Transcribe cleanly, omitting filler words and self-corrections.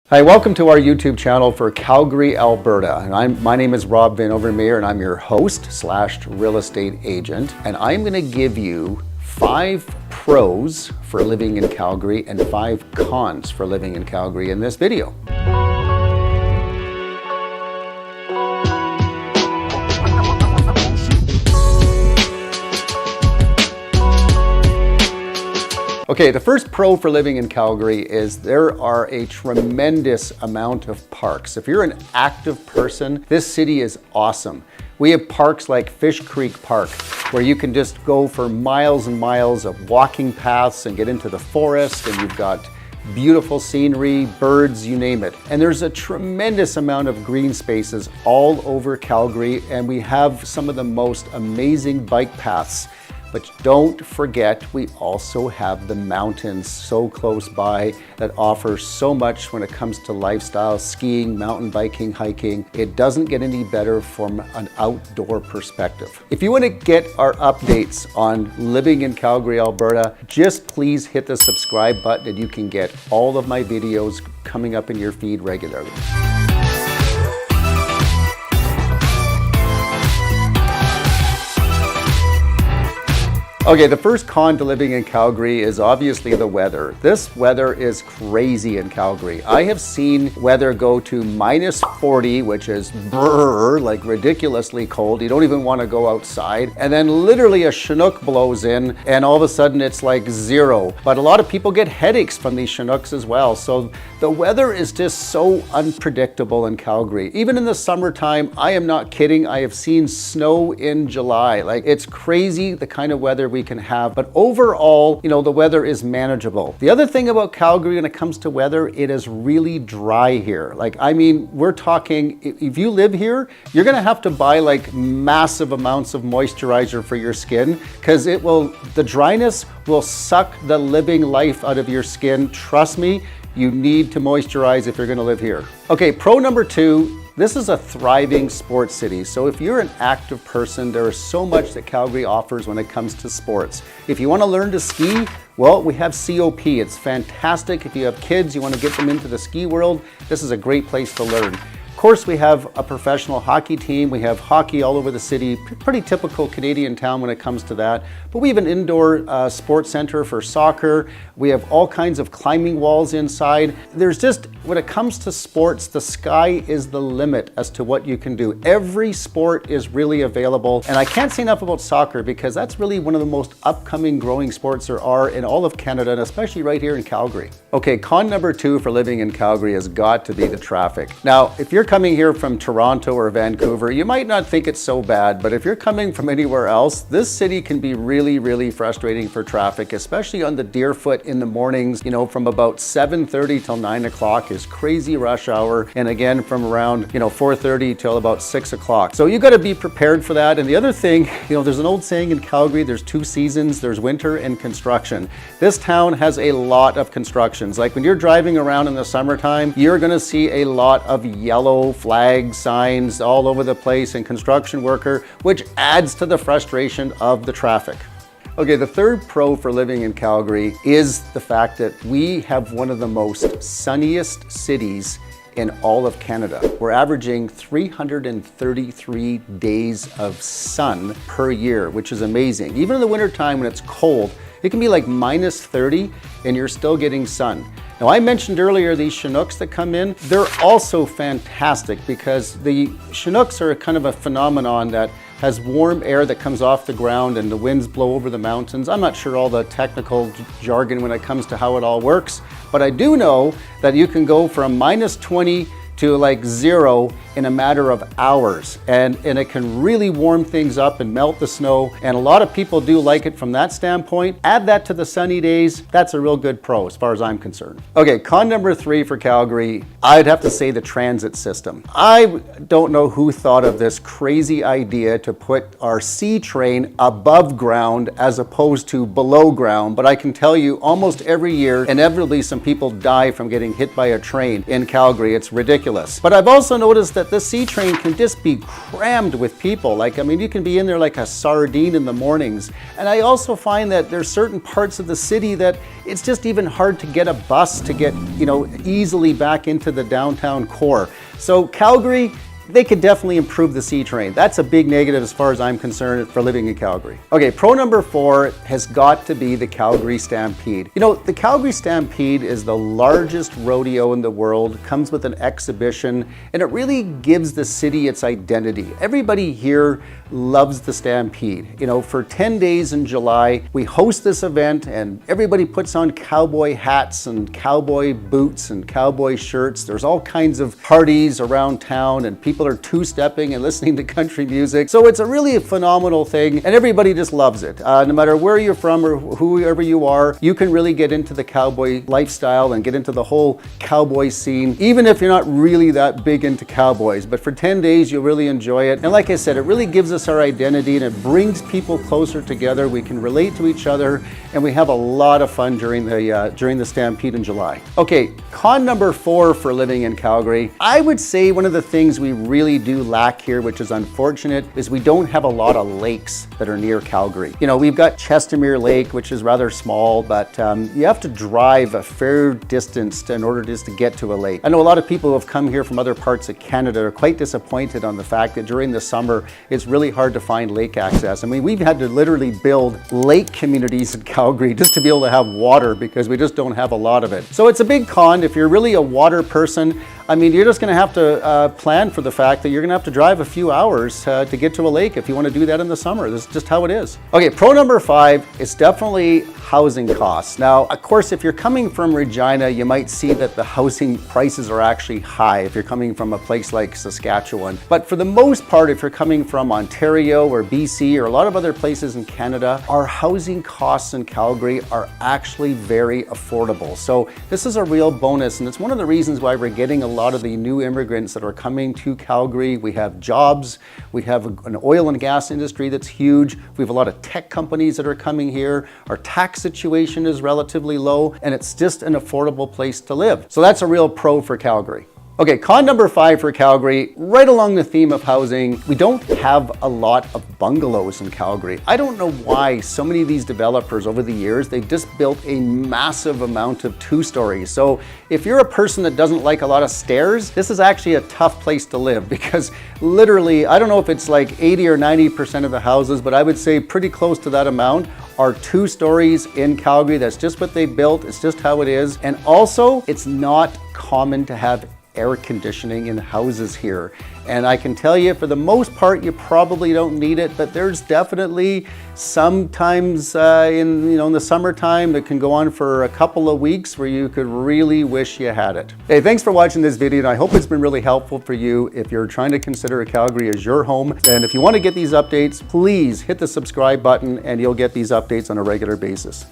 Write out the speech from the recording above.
Hi, welcome to our YouTube channel for Calgary, Alberta. And my name is Rob Van Overmeer and I'm your host / real estate agent. And I'm gonna give you 5 pros for living in Calgary and 5 cons for living in Calgary in this video. Okay, the first pro for living in Calgary is there are a tremendous amount of parks. If you're an active person, this city is awesome. We have parks like Fish Creek Park, where you can just go for miles and miles of walking paths and get into the forest, and you've got beautiful scenery, birds, you name it. And there's a tremendous amount of green spaces all over Calgary, and we have some of the most amazing bike paths. But don't forget, we also have the mountains so close by that offer so much when it comes to lifestyle, skiing, mountain biking, hiking. It doesn't get any better from an outdoor perspective. If you want to get our updates on living in Calgary, Alberta, just please hit the subscribe button and you can get all of my videos coming up in your feed regularly. Okay, the first con to living in Calgary is obviously the weather. This weather is crazy in Calgary. I have seen weather go to -40, which is like ridiculously cold. You don't even want to go outside. And then literally a Chinook blows in and all of a sudden it's like 0. But a lot of people get headaches from these Chinooks as well. So the weather is just so unpredictable in Calgary. Even in the summertime, I am not kidding. I have seen snow in July. Like, it's crazy the kind of weather we can have, but overall, you know, the weather is manageable. The other thing about Calgary when it comes to weather, it is really dry here. Like, I mean, we're talking, if you live here, you're gonna have to buy like massive amounts of moisturizer for your skin, because the dryness will suck the living life out of your skin. Trust me, you need to moisturize if you're gonna live here. Okay, pro number 2, this is a thriving sports city. So if you're an active person, there is so much that Calgary offers when it comes to sports. If you want to learn to ski, well, we have COP. It's fantastic. If you have kids, you want to get them into the ski world, this is a great place to learn. Of course, we have a professional hockey team. We have hockey all over the city, pretty typical Canadian town when it comes to that. But we have an indoor sports center for soccer. We have all kinds of climbing walls inside. There's just, when it comes to sports, the sky is the limit as to what you can do. Every sport is really available. And I can't say enough about soccer because that's really one of the most upcoming growing sports there are in all of Canada, and especially right here in Calgary. Okay, con number 2 for living in Calgary has got to be the traffic. Now, if you're coming here from Toronto or Vancouver, you might not think it's so bad, but if you're coming from anywhere else, this city can be really, really frustrating for traffic, especially on the Deerfoot in the mornings, you know, from about 7:30 till 9 o'clock is crazy rush hour. And again, from around, 4:30 till about 6 o'clock. So you got to be prepared for that. And the other thing, there's an old saying in Calgary, there's 2 seasons, there's winter and construction. This town has a lot of constructions. Like when you're driving around in the summertime, you're going to see a lot of yellow flag signs all over the place and construction worker, which adds to the frustration of the traffic. Okay, the third pro for living in Calgary is the fact that we have one of the most sunniest cities in all of Canada. We're averaging 333 days of sun per year, which is amazing. Even in the wintertime when it's cold, it can be like -30 and you're still getting sun. Now, I mentioned earlier these Chinooks that come in. They're also fantastic because the Chinooks are kind of a phenomenon that has warm air that comes off the ground and the winds blow over the mountains. I'm not sure all the technical jargon when it comes to how it all works, but I do know that you can go from -20 to like 0 in a matter of hours. And it can really warm things up and melt the snow. And a lot of people do like it from that standpoint. Add that to the sunny days, that's a real good pro as far as I'm concerned. Okay, con number 3 for Calgary, I'd have to say the transit system. I don't know who thought of this crazy idea to put our C train above ground as opposed to below ground, but I can tell you almost every year, inevitably some people die from getting hit by a train in Calgary. It's ridiculous. But I've also noticed that that the C train can just be crammed with people. Like, I mean, you can be in there like a sardine in the mornings. And I also find that there's certain parts of the city that it's just even hard to get a bus to get, easily back into the downtown core. So Calgary, they could definitely improve the C train. That's a big negative as far as I'm concerned for living in Calgary. Okay, pro number 4 has got to be the Calgary Stampede. The Calgary Stampede is the largest rodeo in the world, comes with an exhibition, and it really gives the city its identity. Everybody here loves the Stampede. For 10 days in July, we host this event and everybody puts on cowboy hats and cowboy boots and cowboy shirts. There's all kinds of parties around town and people are two-stepping and listening to country music. So it's a really phenomenal thing and everybody just loves it. No matter where you're from or whoever you are, you can really get into the cowboy lifestyle and get into the whole cowboy scene, even if you're not really that big into cowboys. But for 10 days, you'll really enjoy it. And like I said, it really gives us our identity and it brings people closer together. We can relate to each other and we have a lot of fun during the Stampede in July. Okay, con number 4 for living in Calgary. I would say one of the things we really do lack here, which is unfortunate, is we don't have a lot of lakes that are near Calgary. We've got Chestermere Lake, which is rather small, but you have to drive a fair distance in order just to get to a lake. I know a lot of people who have come here from other parts of Canada are quite disappointed on the fact that during the summer, it's really hard to find lake access. I mean, we've had to literally build lake communities in Calgary just to be able to have water because we just don't have a lot of it. So it's a big con. If you're really a water person, I mean, you're just going to have to plan for the fact that you're going to have to drive a few hours to get to a lake if you want to do that in the summer. This is just how it is. Okay, pro number 5 is definitely housing costs. Now, of course, if you're coming from Regina, you might see that the housing prices are actually high if you're coming from a place like Saskatchewan. But for the most part, if you're coming from Ontario or BC or a lot of other places in Canada, our housing costs in Calgary are actually very affordable. So this is a real bonus, and it's one of the reasons why we're getting a lot of the new immigrants that are coming to Calgary. We have jobs, we have an oil and gas industry that's huge, we have a lot of tech companies that are coming here, our tax situation is relatively low, and it's just an affordable place to live. So that's a real pro for Calgary. Okay, con number 5 for Calgary, right along the theme of housing, we don't have a lot of bungalows in Calgary. I don't know why so many of these developers over the years, they've just built a massive amount of 2-stories. So if you're a person that doesn't like a lot of stairs, this is actually a tough place to live because literally, I don't know if it's like 80 or 90% of the houses, but I would say pretty close to that amount are 2 stories in Calgary. That's just what they built. It's just how it is. And also, it's not common to have air conditioning in houses here. And I can tell you, for the most part, you probably don't need it, but there's definitely sometimes in the summertime that can go on for a couple of weeks where you could really wish you had it. Hey, thanks for watching this video, and I hope it's been really helpful for you if you're trying to consider Calgary as your home. And if you want to get these updates, please hit the subscribe button and you'll get these updates on a regular basis.